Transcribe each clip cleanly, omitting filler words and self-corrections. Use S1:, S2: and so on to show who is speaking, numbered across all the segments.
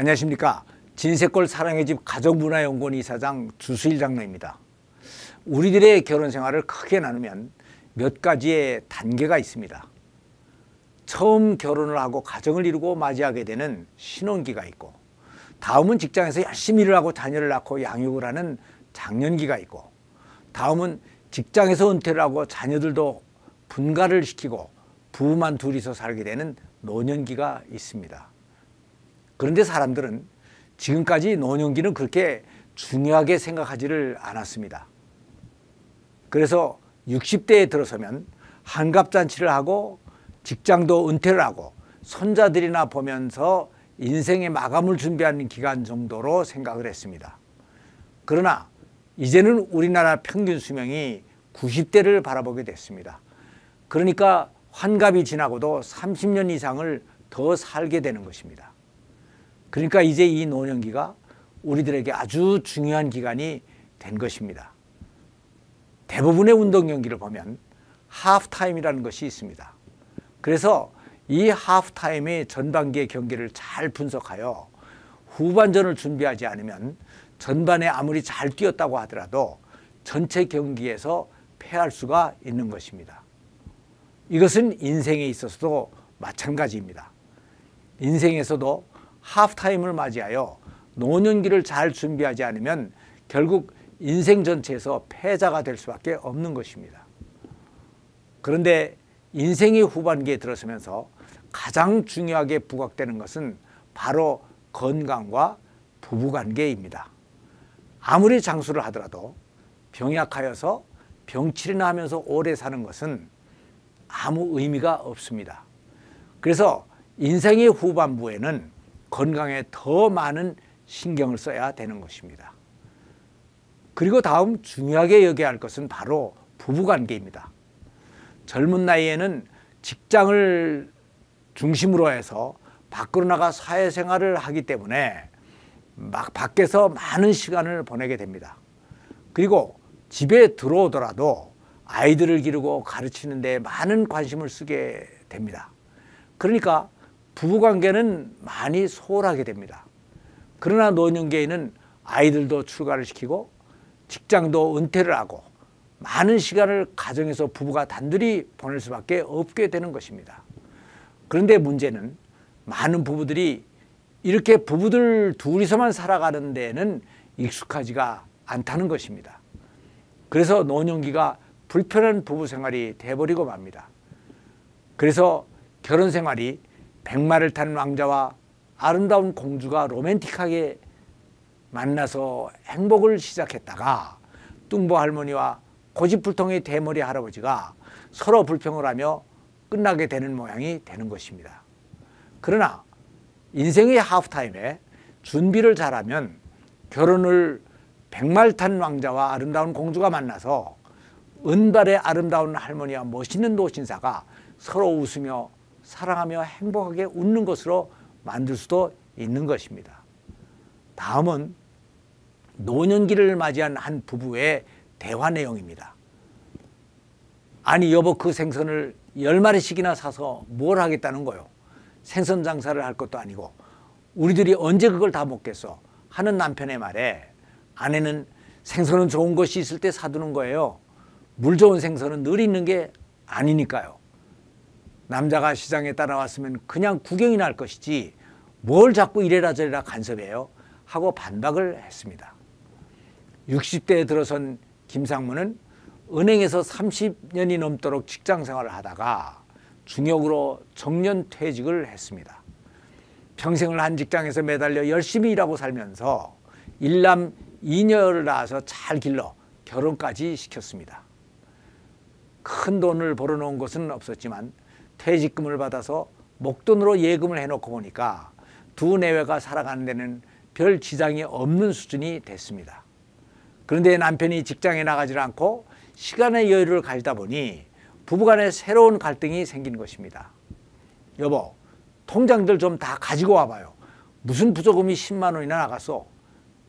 S1: 안녕하십니까. 진세골 사랑의 집 가족문화연구원 이사장 주수일 장로입니다. 우리들의 결혼 생활을 크게 나누면 몇 가지의 단계가 있습니다. 처음 결혼을 하고 가정을 이루고 맞이하게 되는 신혼기가 있고, 다음은 직장에서 열심히 일을 하고 자녀를 낳고 양육을 하는 장년기가 있고, 다음은 직장에서 은퇴를 하고 자녀들도 분가를 시키고 부부만 둘이서 살게 되는 노년기가 있습니다. 그런데 사람들은 지금까지 노년기는 그렇게 중요하게 생각하지를 않았습니다. 그래서 60대에 들어서면 환갑잔치를 하고 직장도 은퇴를 하고 손자들이나 보면서 인생의 마감을 준비하는 기간 정도로 생각을 했습니다. 그러나 이제는 우리나라 평균 수명이 90대를 바라보게 됐습니다. 그러니까 환갑이 지나고도 30년 이상을 더 살게 되는 것입니다. 그러니까 이제 이 노년기가 우리들에게 아주 중요한 기간이 된 것입니다. 대부분의 운동 경기를 보면 하프타임이라는 것이 있습니다. 그래서 이 하프타임의 전반기의 경기를 잘 분석하여 후반전을 준비하지 않으면 전반에 아무리 잘 뛰었다고 하더라도 전체 경기에서 패할 수가 있는 것입니다. 이것은 인생에 있어서도 마찬가지입니다. 인생에서도 하프타임을 맞이하여 노년기를 잘 준비하지 않으면 결국 인생 전체에서 패자가 될 수밖에 없는 것입니다. 그런데 인생의 후반기에 들어서면서 가장 중요하게 부각되는 것은 바로 건강과 부부관계입니다. 아무리 장수를 하더라도 병약하여서 병치레나 하면서 오래 사는 것은 아무 의미가 없습니다. 그래서 인생의 후반부에는 건강에 더 많은 신경을 써야 되는 것입니다. 그리고 다음 중요하게 여겨야 할 것은 바로 부부관계입니다. 젊은 나이에는 직장을 중심으로 해서 밖으로 나가 사회생활을 하기 때문에 막 밖에서 많은 시간을 보내게 됩니다. 그리고 집에 들어오더라도 아이들을 기르고 가르치는 데 많은 관심을 쓰게 됩니다. 그러니까 부부관계는 많이 소홀하게 됩니다. 그러나 노년기에는 아이들도 출가를 시키고 직장도 은퇴를 하고 많은 시간을 가정에서 부부가 단둘이 보낼 수밖에 없게 되는 것입니다. 그런데 문제는 많은 부부들이 이렇게 부부들 둘이서만 살아가는 데에는 익숙하지가 않다는 것입니다. 그래서 노년기가 불편한 부부 생활이 돼버리고 맙니다. 그래서 결혼 생활이 백마를 탄 왕자와 아름다운 공주가 로맨틱하게 만나서 행복을 시작했다가 뚱보 할머니와 고집불통의 대머리 할아버지가 서로 불평을 하며 끝나게 되는 모양이 되는 것입니다. 그러나 인생의 하프타임에 준비를 잘하면 결혼을 백말 탄 왕자와 아름다운 공주가 만나서 은발의 아름다운 할머니와 멋있는 노신사가 서로 웃으며 사랑하며 행복하게 웃는 것으로 만들 수도 있는 것입니다. 다음은 노년기를 맞이한 한 부부의 대화 내용입니다. 아니 여보, 그 생선을 10마리씩이나 사서 뭘 하겠다는 거요? 생선 장사를 할 것도 아니고 우리들이 언제 그걸 다 먹겠어? 하는 남편의 말에 아내는 생선은 좋은 것이 있을 때 사두는 거예요. 물 좋은 생선은 늘 있는 게 아니니까요. 남자가 시장에 따라왔으면 그냥 구경이나 할 것이지 뭘 자꾸 이래라 저래라 간섭해요? 하고 반박을 했습니다. 60대에 들어선 김상무는 은행에서 30년이 넘도록 직장 생활을 하다가 중역으로 정년 퇴직을 했습니다. 평생을 한 직장에서 매달려 열심히 일하고 살면서 일남 2녀를 낳아서 잘 길러 결혼까지 시켰습니다. 큰 돈을 벌어놓은 것은 없었지만 퇴직금을 받아서 목돈으로 예금을 해놓고 보니까 두 내외가 살아가는 데는 별 지장이 없는 수준이 됐습니다. 그런데 남편이 직장에 나가지 않고 시간의 여유를 가지다 보니 부부간에 새로운 갈등이 생긴 것입니다. 여보, 통장들 좀 다 가지고 와봐요. 무슨 부조금이 10만 원이나 나갔어.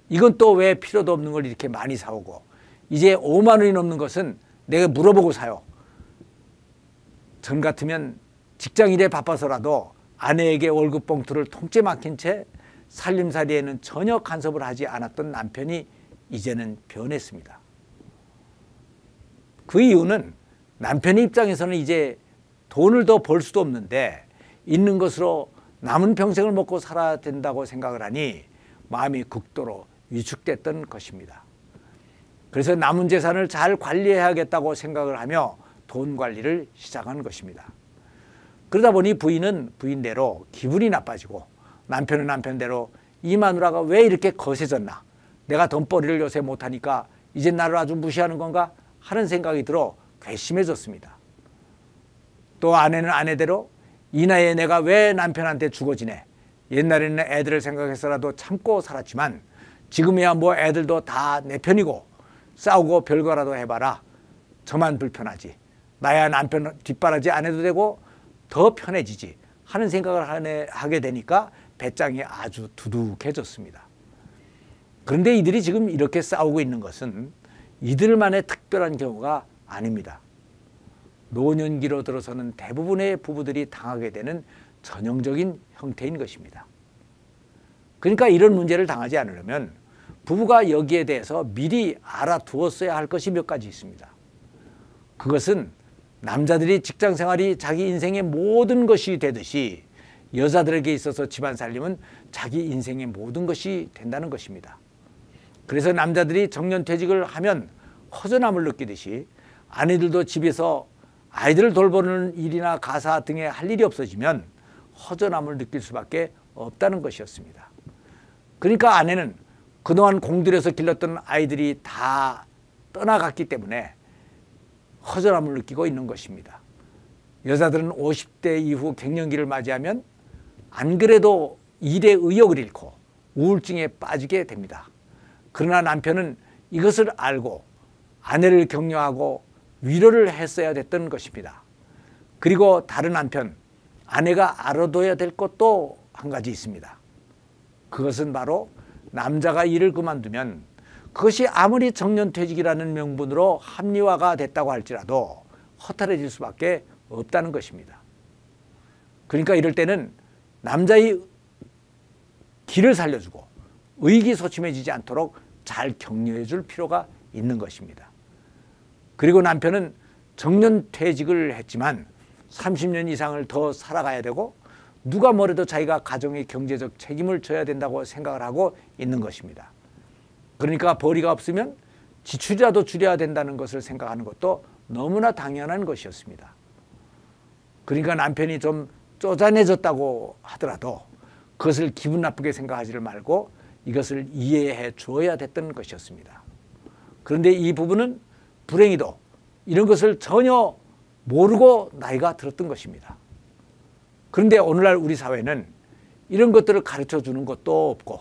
S1: 이건 또 왜 필요도 없는 걸 이렇게 많이 사오고, 이제 5만 원이 넘는 것은 내가 물어보고 사요. 전 같으면 직장일에 바빠서라도 아내에게 월급 봉투를 통째 맡긴 채 살림살이에는 전혀 간섭을 하지 않았던 남편이 이제는 변했습니다. 그 이유는 남편의 입장에서는 이제 돈을 더 벌 수도 없는데 있는 것으로 남은 평생을 먹고 살아야 된다고 생각을 하니 마음이 극도로 위축됐던 것입니다. 그래서 남은 재산을 잘 관리해야겠다고 생각을 하며 돈 관리를 시작한 것입니다. 그러다 보니 부인은 부인대로 기분이 나빠지고 남편은 남편대로 이 마누라가 왜 이렇게 거세졌나, 내가 돈벌이를 요새 못하니까 이제 나를 아주 무시하는 건가 하는 생각이 들어 괘씸해졌습니다. 또 아내는 아내대로 이 나이에 내가 왜 남편한테 죽어 지내, 옛날에는 애들을 생각해서라도 참고 살았지만 지금이야 뭐 애들도 다 내 편이고 싸우고 별거라도 해봐라, 저만 불편하지, 나야 남편 뒷바라지 안 해도 되고 더 편해지지 하는 생각을 하게 되니까 배짱이 아주 두둑해졌습니다. 그런데 이들이 지금 이렇게 싸우고 있는 것은 이들만의 특별한 경우가 아닙니다. 노년기로 들어서는 대부분의 부부들이 당하게 되는 전형적인 형태인 것입니다. 그러니까 이런 문제를 당하지 않으려면 부부가 여기에 대해서 미리 알아두었어야 할 것이 몇 가지 있습니다. 그것은 남자들이 직장생활이 자기 인생의 모든 것이 되듯이 여자들에게 있어서 집안 살림은 자기 인생의 모든 것이 된다는 것입니다. 그래서 남자들이 정년퇴직을 하면 허전함을 느끼듯이 아내들도 집에서 아이들을 돌보는 일이나 가사 등에 할 일이 없어지면 허전함을 느낄 수밖에 없다는 것이었습니다. 그러니까 아내는 그동안 공들여서 길렀던 아이들이 다 떠나갔기 때문에 허전함을 느끼고 있는 것입니다. 여자들은 50대 이후 갱년기를 맞이하면 안 그래도 일에 의욕을 잃고 우울증에 빠지게 됩니다. 그러나 남편은 이것을 알고 아내를 격려하고 위로를 했어야 됐던 것입니다. 그리고 다른 한편 아내가 알아둬야 될 것도 한 가지 있습니다. 그것은 바로 남자가 일을 그만두면 그것이 아무리 정년퇴직이라는 명분으로 합리화가 됐다고 할지라도 허탈해질 수밖에 없다는 것입니다. 그러니까 이럴 때는 남자의 기를 살려주고 의기소침해지지 않도록 잘 격려해 줄 필요가 있는 것입니다. 그리고 남편은 정년퇴직을 했지만 30년 이상을 더 살아가야 되고 누가 뭐래도 자기가 가정의 경제적 책임을 져야 된다고 생각을 하고 있는 것입니다. 그러니까 벌이가 없으면 지출이라도 줄여야 된다는 것을 생각하는 것도 너무나 당연한 것이었습니다. 그러니까 남편이 좀 쪼잔해졌다고 하더라도 그것을 기분 나쁘게 생각하지를 말고 이것을 이해해 주어야 됐던 것이었습니다. 그런데 이 부부는 불행히도 이런 것을 전혀 모르고 나이가 들었던 것입니다. 그런데 오늘날 우리 사회는 이런 것들을 가르쳐 주는 것도 없고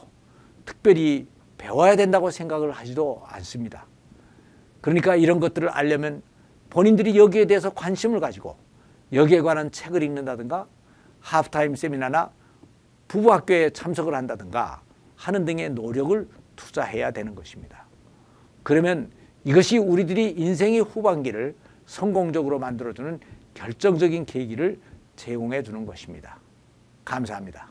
S1: 특별히 배워야 된다고 생각을 하지도 않습니다. 그러니까 이런 것들을 알려면 본인들이 여기에 대해서 관심을 가지고 여기에 관한 책을 읽는다든가 하프타임 세미나나 부부학교에 참석을 한다든가 하는 등의 노력을 투자해야 되는 것입니다. 그러면 이것이 우리들이 인생의 후반기를 성공적으로 만들어주는 결정적인 계기를 제공해 주는 것입니다. 감사합니다.